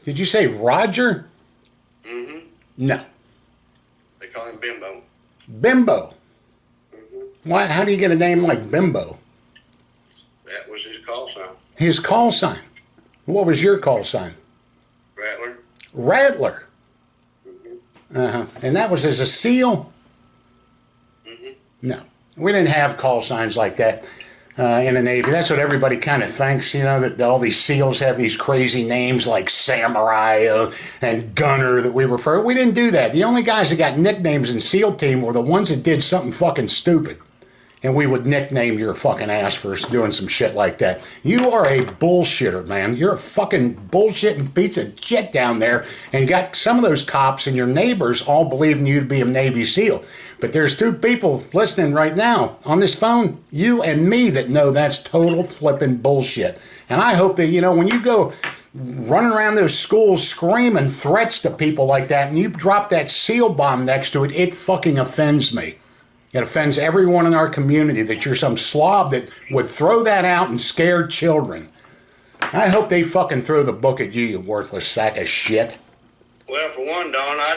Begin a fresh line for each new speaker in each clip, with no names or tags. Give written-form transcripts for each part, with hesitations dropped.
Did you say Roger?
Mm-hmm.
No.
They call him Bimbo.
Bimbo.
Mm-hmm.
Why? How do you get a name like Bimbo?
That was his call sign.
His call sign. What was your call sign?
Rattler.
Rattler.
Mm-hmm.
And that was as a SEAL?
Mm-hmm.
No. We didn't have call signs like that in the Navy. That's what everybody kind of thinks, that all these SEALs have these crazy names like Samurai and Gunner that we refer. We didn't do that. The only guys that got nicknames in SEAL team were the ones that did something fucking stupid. And we would nickname your fucking ass for doing some shit like that. You are a bullshitter, man. You're a fucking bullshitting piece of shit down there. And you got some of those cops and your neighbors all believing you to be a Navy SEAL. But there's two people listening right now on this phone, you and me, that know that's total flipping bullshit. And I hope that, when you go running around those schools screaming threats to people like that and you drop that SEAL bomb next to it, it fucking offends me. It offends everyone in our community that you're some slob that would throw that out and scare children. I hope they fucking throw the book at you, you worthless sack of shit.
Well, for one, Don, I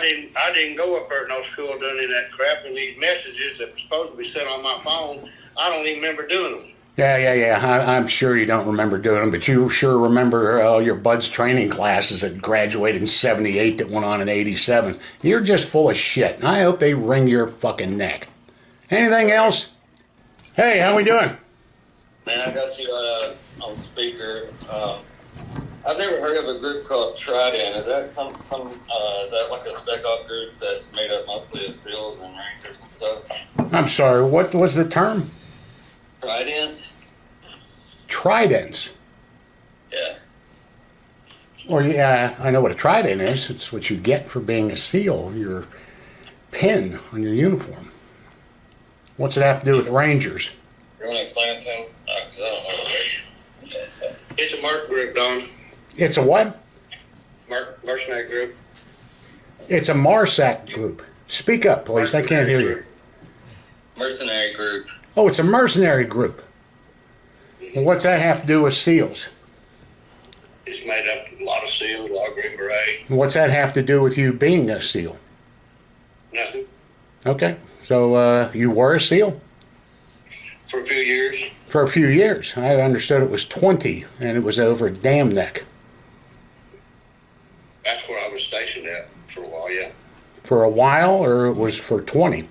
didn't go up there at no school doing any of that crap, and these messages that were supposed to be sent on my phone, I don't even remember doing them.
Yeah. I'm sure you don't remember doing them, but you sure remember your buds training classes that graduated in 78 that went on in 87. You're just full of shit. I hope they wring your fucking neck. Anything else? Hey, how we doing?
Man, I got you on speaker. I've never heard of a group called Trident. Is that is that like a spec op group that's made up mostly of SEALs and Rangers and stuff?
I'm sorry, what was the term?
Trident?
Tridents?
Yeah.
Well, yeah, I know what a trident is. It's what you get for being a SEAL, your pin on your uniform. What's it have to do with Rangers?
You want to explain it to him? Because I don't know.
It's a merc group, Don.
It's a what?
Mercenary group.
It's a MARSAC group. Speak up, please. I can't hear you.
Mercenary group.
Oh, it's a mercenary group. Well, what's that have to do with SEALs?
It's made up of a lot of SEALs, a lot of Green Beret.
What's that have to do with you being a SEAL?
Nothing.
Okay. So you were a SEAL?
For a few years.
For a few years. I understood it was 20, and it was over at Dam Neck.
That's where I was stationed at for a while, yeah.
For a while, or it was for 20?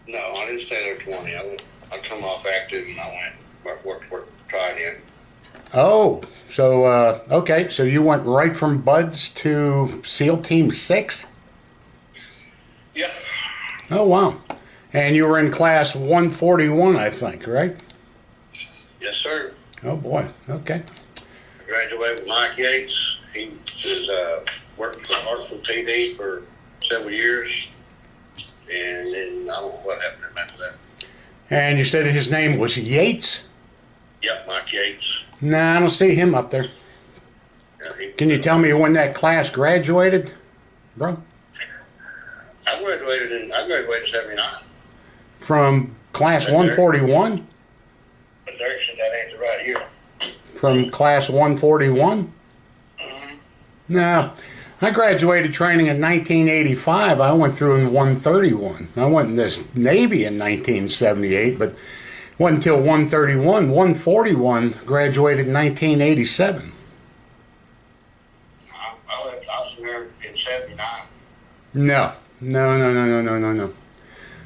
No, I didn't stay there 20. I come off active and I went worked for Trident.
Oh, so, okay. So you went right from Buds to SEAL Team 6?
Yeah.
Oh, wow. And you were in class 141, I think, right?
Yes, sir.
Oh, boy. Okay.
I graduated with Mike Yates. He was worked for PD for several years. And then I don't know what happened to him after that.
And you said his name was Yates?
Yep, Mike Yates.
Nah, I don't see him up there.
Yeah,
Can you tell me when that class graduated, bro?
I graduated in 79.
From class 141?
But Derek said that ain't the right year.
From class 141?
Mm-hmm.
No. I graduated training in 1985. I went through in 131. I went in this Navy in 1978, but it wasn't until 131. 141 graduated in 1987.
I was there in 79.
No.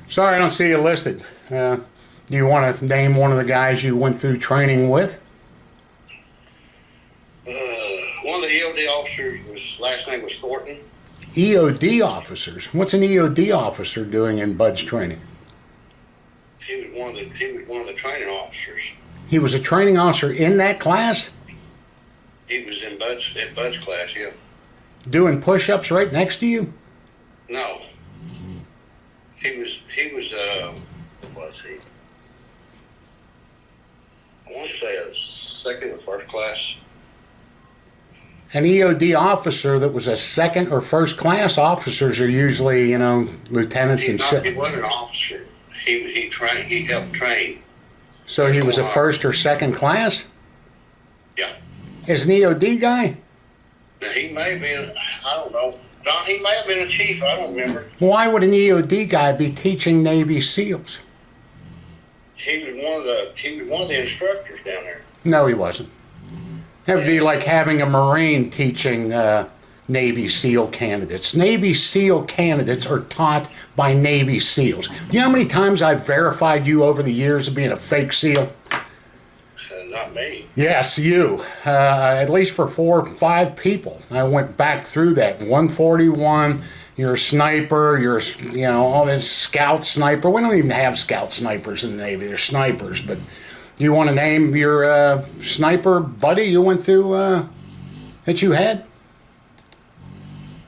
Sorry, I don't see you listed. Do you want to name one of the guys you went through training with?
One of the EOD officers, his last name was Thornton.
EOD officers? What's an EOD officer doing in Bud's training?
He was one of the training officers.
He was a training officer in that class?
He was in Bud's class, yeah.
Doing push-ups right next to you?
No. He was what was he? I want to say a second or first class.
An EOD officer that was a second or first class. Officers are usually, lieutenants and shit.
He wasn't an officer. He trained. He helped train.
So he was a first or second class?
Yeah.
Is an EOD guy?
Now, he may have been, I don't know. Don, he may have been a chief. I don't remember.
Why would an EOD guy be teaching Navy SEALs?
He was one of the instructors down there.
No, he wasn't. That would be like having a Marine teaching Navy SEAL candidates. Navy SEAL candidates are taught by Navy SEAls. You know how many times I've verified you over the years of being a fake SEAL?
Not me.
Yes, you. At least for 4 or 5 people. I went back through that. 141, you're a sniper, all this scout sniper. We don't even have scout snipers in the Navy. They're snipers. But you want to name your sniper buddy you went through that you had?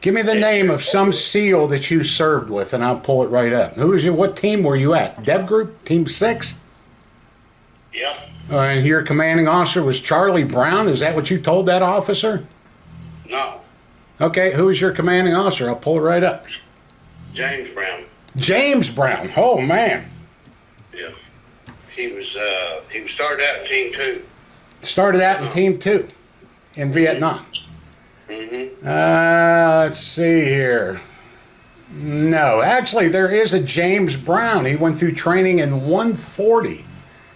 Give me the name of some SEAL that you served with, and I'll pull it right up. What team were you at? Dev Group? Team 6?
Yeah.
And your commanding officer was Charlie Brown? Is that what you told that officer?
No.
Okay, who was your commanding officer? I'll pull it right up.
James Brown.
James Brown. Oh, man.
Yeah. He was started out in Team 2.
Started out in Team 2 in Vietnam.
Mm-hmm.
Let's see here. No, actually, there is a James Brown. He went through training in 140.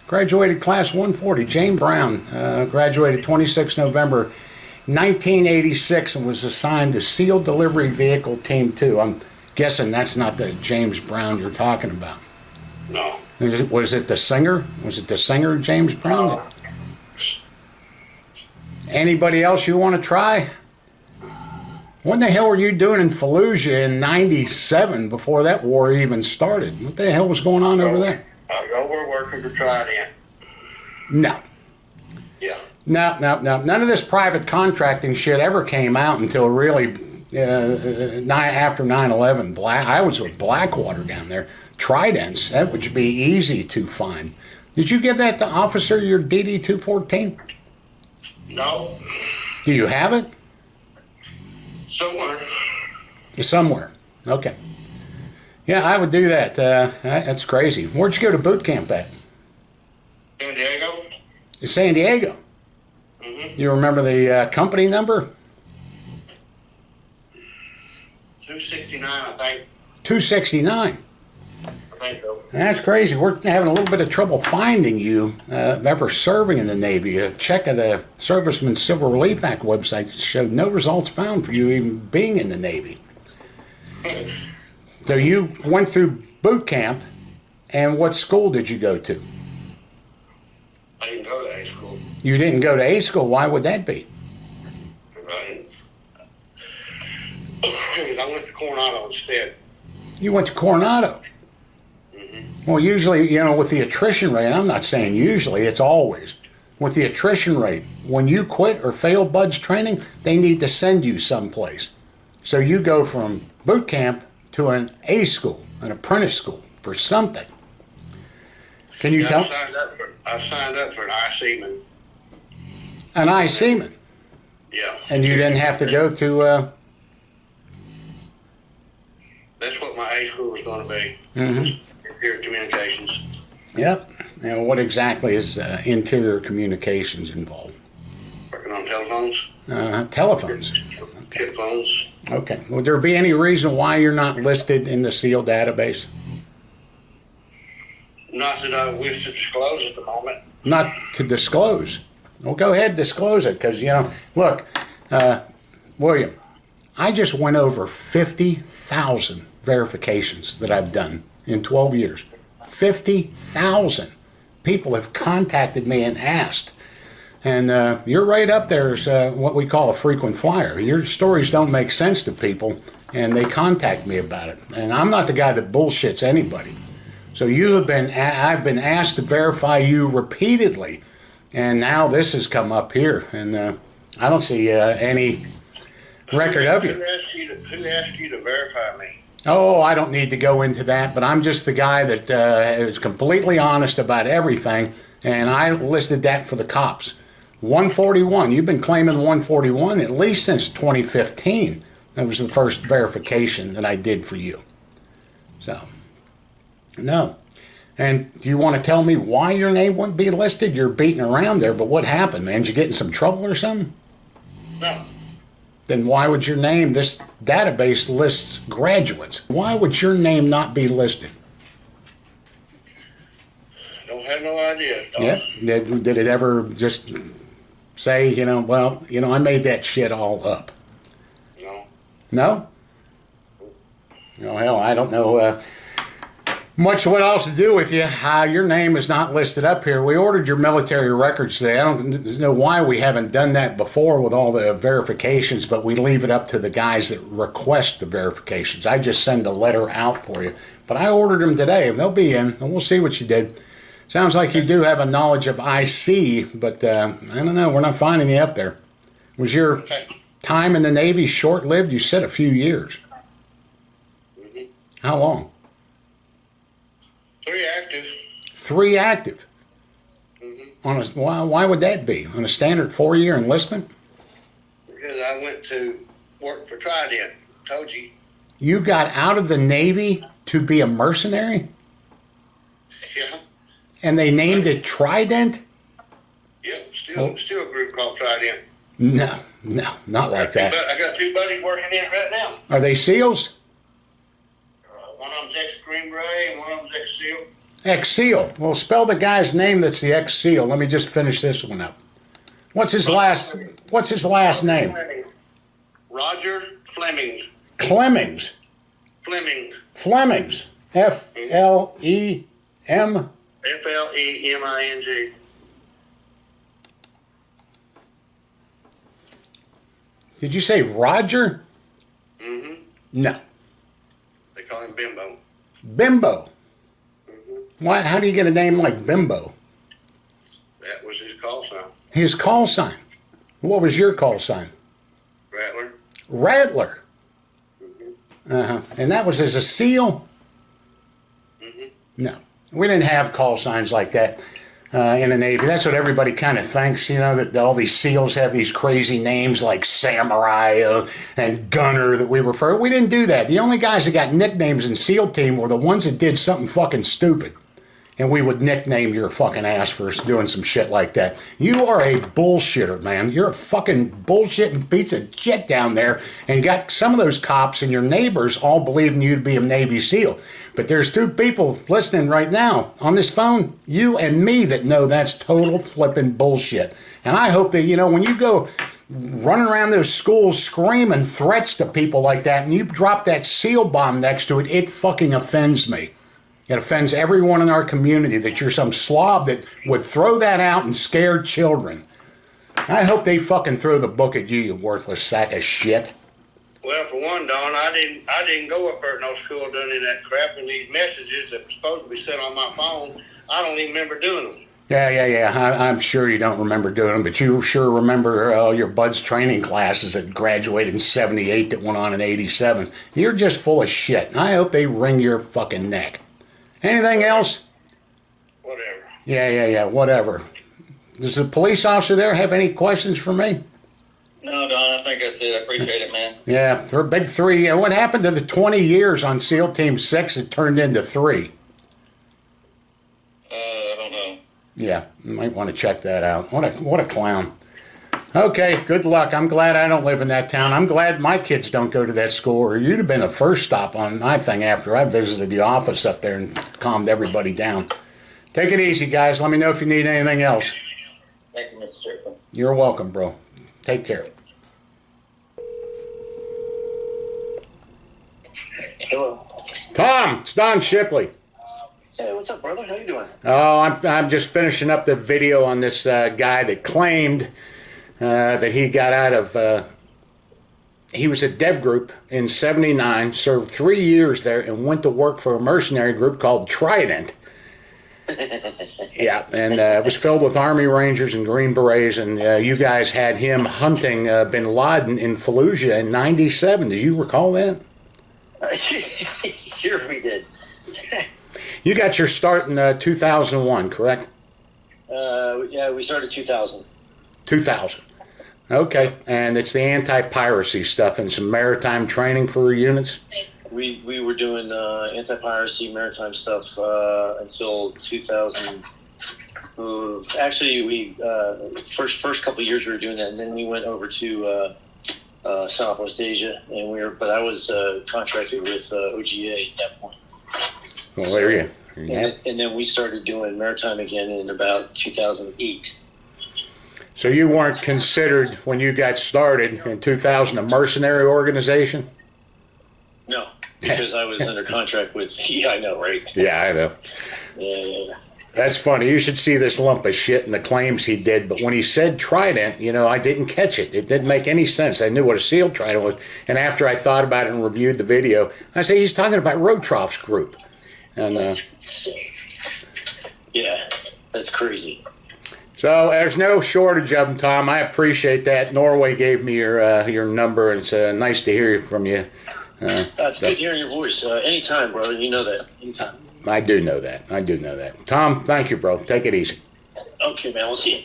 Graduated class 140. James Brown graduated 26 November 1986 and was assigned to SEAL Delivery Vehicle Team 2. I'm guessing that's not the James Brown you're talking about.
No.
Was it the singer? Was it the singer James Brown?
No.
Anybody else you want to try? What the hell were you doing in Fallujah in 97 before that war even started? What the hell was going on over there?
We're working for Trident.
No.
Yeah.
No. None of this private contracting shit ever came out until really after 9/11. I was with Blackwater down there. Tridents, that would be easy to find. Did you give that to officer, your DD-214?
No.
Do you have it?
Somewhere.
Somewhere. Okay. Yeah, I would do that. That's crazy. Where'd you go to boot camp at?
San Diego.
San Diego.
Mm-hmm.
You remember the company number?
269, I think.
269.
I think so.
That's crazy. We're having a little bit of trouble finding you ever serving in the Navy. A check of the Servicemen Civil Relief Act website showed no results found for you even being in the Navy. So you went through boot camp, and what school did you go to?
I didn't go to A school.
You didn't go to A school. Why would that be?
I went to Coronado instead.
You went to Coronado.
Mm-hmm.
Well, usually, with the attrition rate, I'm not saying usually, it's always. With the attrition rate, when you quit or fail BUD/S training, they need to send you someplace. So you go from boot camp to an A school, an apprentice school, for something. Can you tell?
I signed up for an I seaman.
An I seaman.
Yeah.
And you didn't have to go to...
That's what my A school was going to be.
Mm-hmm.
Interior communications.
Yep. And what exactly is interior communications involved?
Working on telephones.
Telephones. Okay.
Chip phones.
Okay. Would there be any reason why you're not listed in the SEAL database?
Not that I wish to disclose at the moment.
Not to disclose. Well, go ahead, disclose it, because, look, William, I just went over 50,000 verifications that I've done in 12 years. 50,000 people have contacted me and asked. And you're right up there as what we call a frequent flyer. Your stories don't make sense to people, and they contact me about it. And I'm not the guy that bullshits anybody. So I've been asked to verify you repeatedly, and now this has come up here, and I don't see any record of you.
Who asked you to verify me?
Oh, I don't need to go into that, but I'm just the guy that is completely honest about everything, and I listed that for the cops. 141. You've been claiming 141 at least since 2015. That was the first verification that I did for you. So, no. And do you want to tell me why your name wouldn't be listed? You're beating around there, but what happened, man? Did you get in some trouble or something?
No.
then why would your name, this database lists graduates. Why would your name not be listed?
Don't have no idea.
Yeah. Did it ever just say, I made that shit all up?
No.
No? Oh, hell, I don't know much what else to do with you. Your name is not listed up here. We ordered your military records today. I don't know why we haven't done that before with all the verifications, but we leave it up to the guys that request the verifications. I just send a letter out for you. But I ordered them today. They'll be in, and we'll see what you did. Sounds like you do have a knowledge of IC, but I don't know. We're not finding you up there. Was your time in the Navy short-lived? You said a few years.
Mm-hmm.
How long?
3 active.
3 active.
Mm-hmm.
Why would that be? On a standard 4-year enlistment?
Because I went to work for Trident. Told you.
You got out of the Navy to be a mercenary?
Yeah.
And they named it Trident?
Yep. Still a group called Trident.
No, not like that.
I got 2 buddies working in it right now.
Are they SEALs?
One of them's ex-Green Beret and one of them's ex-SEAL.
Ex-SEAL. Well, spell the guy's name that's the ex-SEAL. Let me just finish this one up. What's his last name?
Roger Fleming.
Clemmings. Flemings. F-L-E-M.
Fleming.
Did you say Roger?
Mm-hmm.
No.
They call him Bimbo.
Bimbo. Why? How do you get a name like Bimbo?
That was his call sign.
His call sign. What was your call sign?
Rattler.
Rattler. And that was as a SEAL? No. We didn't have call signs like that in the Navy. That's what everybody kind of thinks, that all these SEALs have these crazy names like Samurai and Gunner that we refer. We didn't do that. The only guys that got nicknames in SEAL team were the ones that did something fucking stupid. And we would nickname your fucking ass for doing some shit like that. You are a bullshitter, man. You're a fucking bullshitting piece of shit down there. And you got some of those cops and your neighbors all believing you to be a Navy SEAL. But there's 2 people listening right now on this phone, you and me, that know that's total flipping bullshit. And I hope that, when you go running around those schools screaming threats to people like that and you drop that SEAL bomb next to it, it fucking offends me. It offends everyone in our community that you're some slob that would throw that out and scare children. I hope they fucking throw the book at you, you worthless sack of shit.
Well, for one, Don, I didn't go up there at no school doing any of that crap, and these messages that were supposed to be sent on my phone, I don't even remember doing them.
Yeah. I'm sure you don't remember doing them, but you sure remember all your buds training classes that graduated in 78 that went on in 87. You're just full of shit. I hope they wring your fucking neck. Anything else?
Whatever.
Yeah, whatever. Does the police officer there have any questions for me?
No, Don, I think that's it. I appreciate it, man.
Yeah, for a big 3. What happened to the 20 years on SEAL Team 6? It turned into 3.
I don't know.
Yeah, you might want to check that out. What a clown. Okay, good luck. I'm glad I don't live in that town. I'm glad my kids don't go to that school, or you'd have been the first stop on my thing after I visited the office up there and calmed everybody down. Take it easy, guys. Let me know if you need anything else.
Thank you, Mr. Strickland.
You're welcome, bro. Take care.
Hello.
Tom, it's Don Shipley.
Hey, what's up, brother? How you doing?
Oh, I'm just finishing up the video on this guy that claimed that he got out of, he was at Dev Group in 79, served 3 years there, and went to work for a mercenary group called Trident. Yeah, and it was filled with Army Rangers and Green Berets, and you guys had him hunting bin Laden in Fallujah in 97. Do you recall that?
Sure we did.
You got your start in 2001, correct?
Yeah, we started 2000.
2000. Okay, and it's the anti-piracy stuff and some maritime training for units?
We were doing anti-piracy, maritime stuff until 2000. Actually, we first couple of years we were doing that, and then we went over to Southwest Asia, and but I was contracted with OGA at that point.
Well, there you go.
And then we started doing maritime again in about 2008.
So you weren't considered, when you got started in 2000, a mercenary organization?
No, because I was under contract with. Yeah, I know, right?
Yeah, I know.
Yeah.
That's funny. You should see this lump of shit and the claims he did. But when he said trident, I didn't catch it. It didn't make any sense. I knew what a seal trident was. And after I thought about it and reviewed the video, I say he's talking about Rotroff's group. And
yeah, that's crazy.
so there's no shortage of them, Tom. I appreciate that. Norway gave me your number, and it's nice to hear from you.
It's good hearing your voice. Anytime, brother. You know that. Anytime.
I do know that. Tom, thank you, bro. Take it easy.
Okay, man. We'll see you.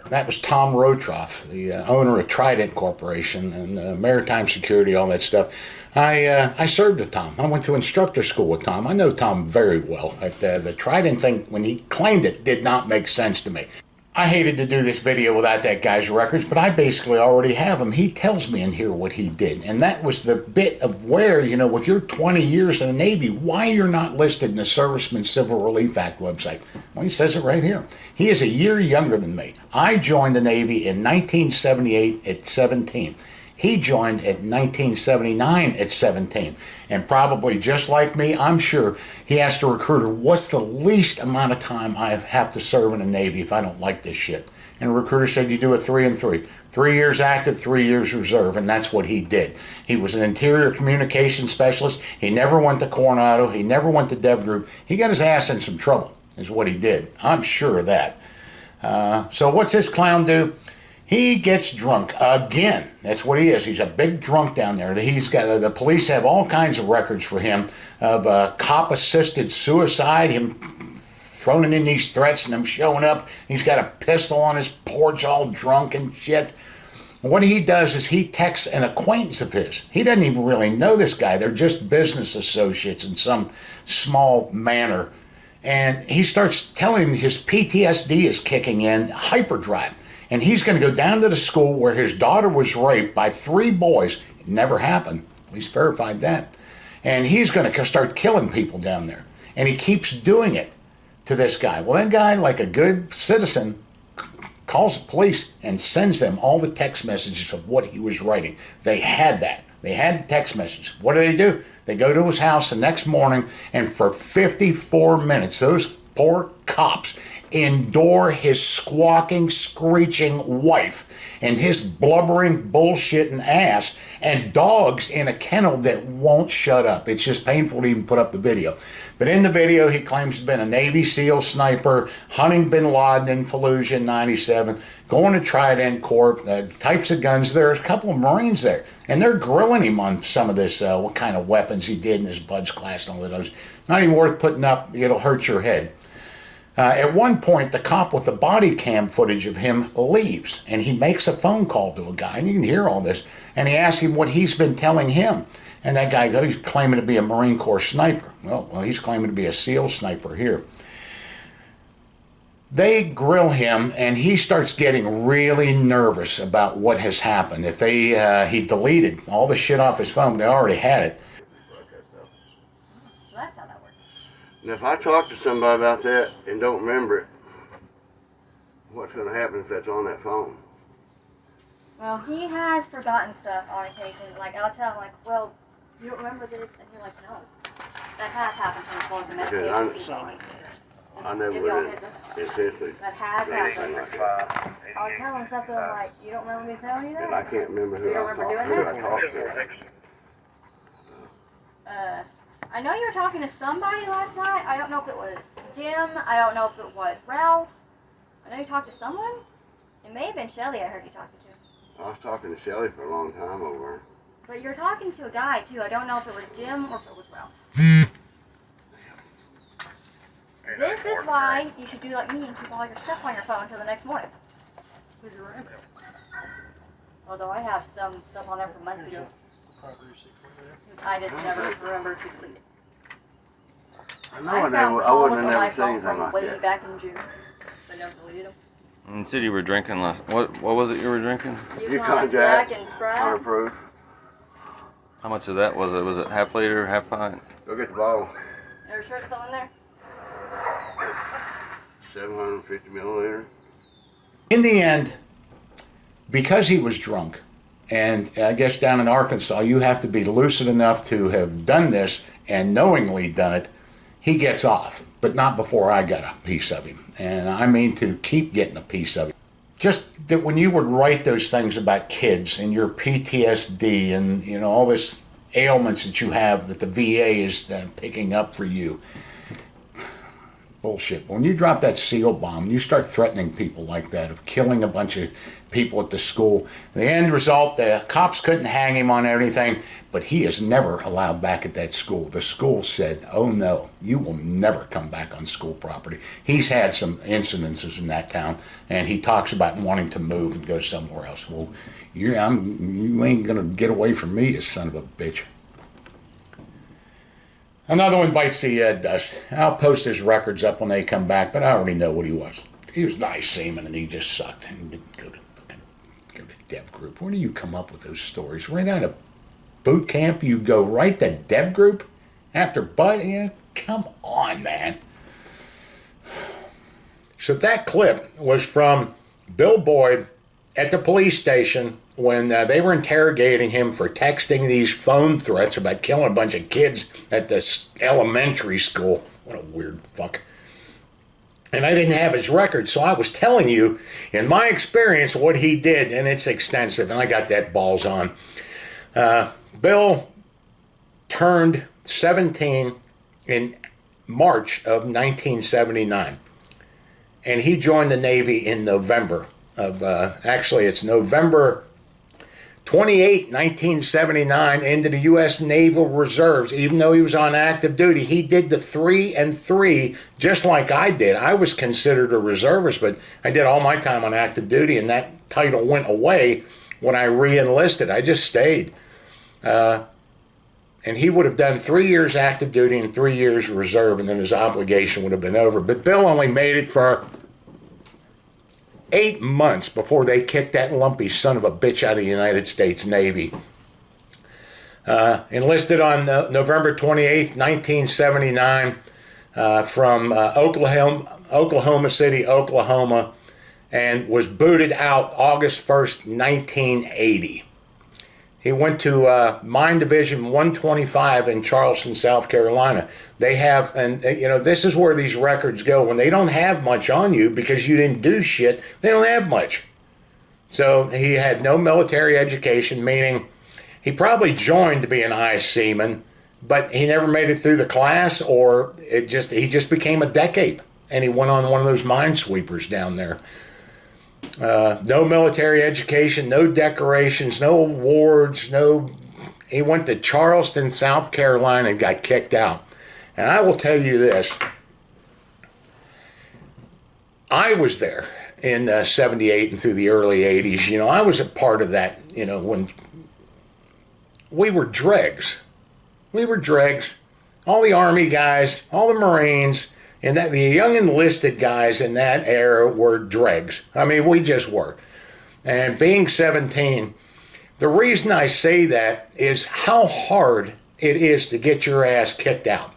That was Tom Rotroff, the owner of Trident Corporation and Maritime Security, all that stuff. I served with Tom. I went to instructor school with Tom. I know Tom very well. The Trident thing, when he claimed it, did not make sense to me. I hated to do this video without that guy's records, but I basically already have them. He tells me in here what he did. And that was the bit of where, with your 20 years in the Navy, why you're not listed in the Servicemen Civil Relief Act website. Well, he says it right here. He is a year younger than me. I joined the Navy in 1978 at 17. He joined at 1979 at 17. And probably just like me, I'm sure he asked a recruiter, what's the least amount of time I have to serve in the Navy if I don't like this shit? And the recruiter said, you do it 3 and 3. 3 years active, 3 years reserve, and that's what he did. He was an interior communications specialist. He never went to Coronado. He never went to Dev Group. He got his ass in some trouble, is what he did. I'm sure of that. So what's this clown do? He gets drunk again. That's what he is. He's a big drunk down there. He's got the police have all kinds of records for him of cop-assisted suicide, him throwing in these threats and him showing up. He's got a pistol on his porch, all drunk and shit. What he does is he texts an acquaintance of his. He doesn't even really know this guy. They're just business associates in some small manner. And he starts telling him his PTSD is kicking in, hyperdrive. And he's going to go down to the school where his daughter was raped by 3 boys. It never happened. Police verified that. And he's going to start killing people down there. And he keeps doing it to this guy. Well, that guy, like a good citizen, calls the police and sends them all the text messages of what he was writing. They had that. They had the text message. What do? They go to his house the next morning, and for 54 minutes, those poor cops endure his squawking, screeching wife and his blubbering, bullshitting ass and dogs in a kennel that won't shut up. It's just painful to even put up the video. But in the video, he claims to have been a Navy SEAL sniper, hunting bin Laden in Fallujah in 97, going to Trident Corp, types of guns. There's a couple of Marines there, and they're grilling him on some of this, what kind of weapons he did in his Bud's class and all that. Not even worth putting up. It'll hurt your head. At one point, the cop with the body cam footage of him leaves, and he makes a phone call to a guy, and you can hear all this, and he asks him what he's been telling him. And that guy goes, he's claiming to be a Marine Corps sniper. Well, he's claiming to be a SEAL sniper here. They grill him, and he starts getting really nervous about what has happened. If he deleted all the shit off his phone, they already had it.
So that's how that works.
And if I talk to somebody about that and don't remember it, what's going to happen if that's on that phone?
Well, he has forgotten stuff on occasion. Like, I'll tell him, like, well, you don't remember this? And you're like, no. That has happened to me before.
I never would intentionally
That has
do anything
happened.
like that.
I'll tell him something like, you don't remember me telling you that?
And I can't remember who
You don't
I
remember
talked
doing
to. I talked to.
I know you were talking to somebody last night. I don't know if it was Jim. I don't know if it was Ralph. I know you talked to someone. It may have been Shelly I heard you talking to.
I was talking to Shelly for a long time over.
But you're talking to a guy, too. I don't know if it was Jim or if it was Ralph. This is why you should do like me and keep all your stuff on your phone until the next morning. Although I have some stuff on there from months ago. I just never remember to delete it.
I know
I
I
found
wouldn't
calls
have
on my
never seen
phone
anything
from
like
way
that.
back in June. I never deleted them.
You said you were drinking last. What was it you were drinking?
Yukon Jack and Sprite.
Waterproof.
How much of that was it? Was it half liter, half pint?
Go get the bottle.
Your shirt still in there?
750 milliliters.
In the end, because he was drunk, and I guess down in Arkansas, you have to be lucid enough to have done this and knowingly done it, he gets off, but not before I got a piece of him. And I mean to keep getting a piece of him. Just that when you would write those things about kids and your PTSD and, you know, all this ailments that you have that the VA is picking up for you, bullshit. When you drop that SEAL bomb, you start threatening people like that, of killing a bunch of people at the school. The end result, the cops couldn't hang him on anything, but he is never allowed back at that school. The school said, oh no, you will never come back on school property. He's had some incidences in that town, and he talks about wanting to move and go somewhere else. Well, you ain't going to get away from me, you son of a bitch. Another one bites the dust. I'll post his records up when they come back, but I already know what he was. He was nice seaman, and he just sucked. He didn't go to dev group. Where do you come up with those stories? Right out of boot camp, you go right to dev group after Bud? Yeah, come on, man. So that clip was from Bill Boyd at the police station when they were interrogating him for texting these phone threats about killing a bunch of kids at this elementary school. What a weird fuck. And I didn't have his record, so I was telling you, in my experience, what he did, and it's extensive, and I got that balls on. Bill turned 17 in March of 1979, and he joined the Navy in November of, actually it's November 28, 1979, into the U.S. Naval Reserves. Even though he was on active duty, he did the 3 and 3 just like I did. I was considered a reservist, but I did all my time on active duty, and that title went away when I re-enlisted. I just stayed. And he would have done 3 years active duty and 3 years reserve, and then his obligation would have been over. But Bill only made it for 8 months before they kicked that lumpy son of a bitch out of the United States Navy. Enlisted on November 28th, 1979, from Oklahoma City, Oklahoma, and was booted out August 1st, 1980. He went to Mine Division 125 in Charleston, South Carolina. They have, and you know, this is where these records go. When they don't have much on you because you didn't do shit, they don't have much. So he had no military education, meaning he probably joined to be an eye seaman, but he never made it through the class, or he just became a deck ape, and he went on one of those minesweepers down there. No military education, no decorations, no awards, he went to Charleston, South Carolina, and got kicked out. And I will tell you this, I was there in 78 and through the early 80s. You know, I was a part of that, you know, when we were dregs. We were dregs. All the Army guys, all the Marines, and that the young enlisted guys in that era were dregs. I mean, we just were. And being 17, the reason I say that is how hard it is to get your ass kicked out.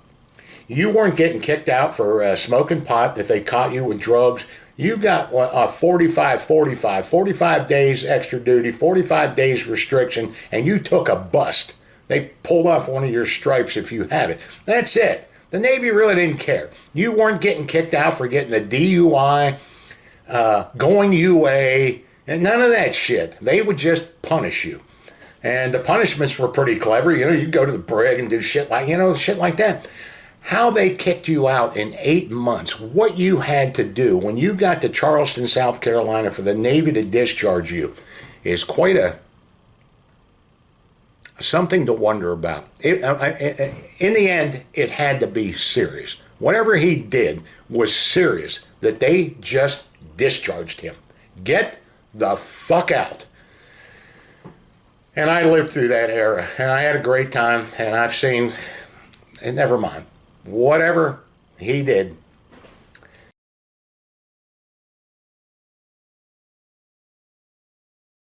You weren't getting kicked out for smoking pot if they caught you with drugs. You got 45 days extra duty, 45 days restriction, and you took a bust. They pulled off one of your stripes if you had it. That's it. The Navy really didn't care. You weren't getting kicked out for getting a DUI, going UA, and none of that shit. They would just punish you. And the punishments were pretty clever. You know, you'd go to the brig and do shit like that. How they kicked you out in 8 months, what you had to do when you got to Charleston, South Carolina for the Navy to discharge you is quite something to wonder about. In the end, it had to be serious. Whatever he did was serious, that they just discharged him. Get the fuck out. And I lived through that era, and I had a great time, and I've seen, and never mind. Whatever he did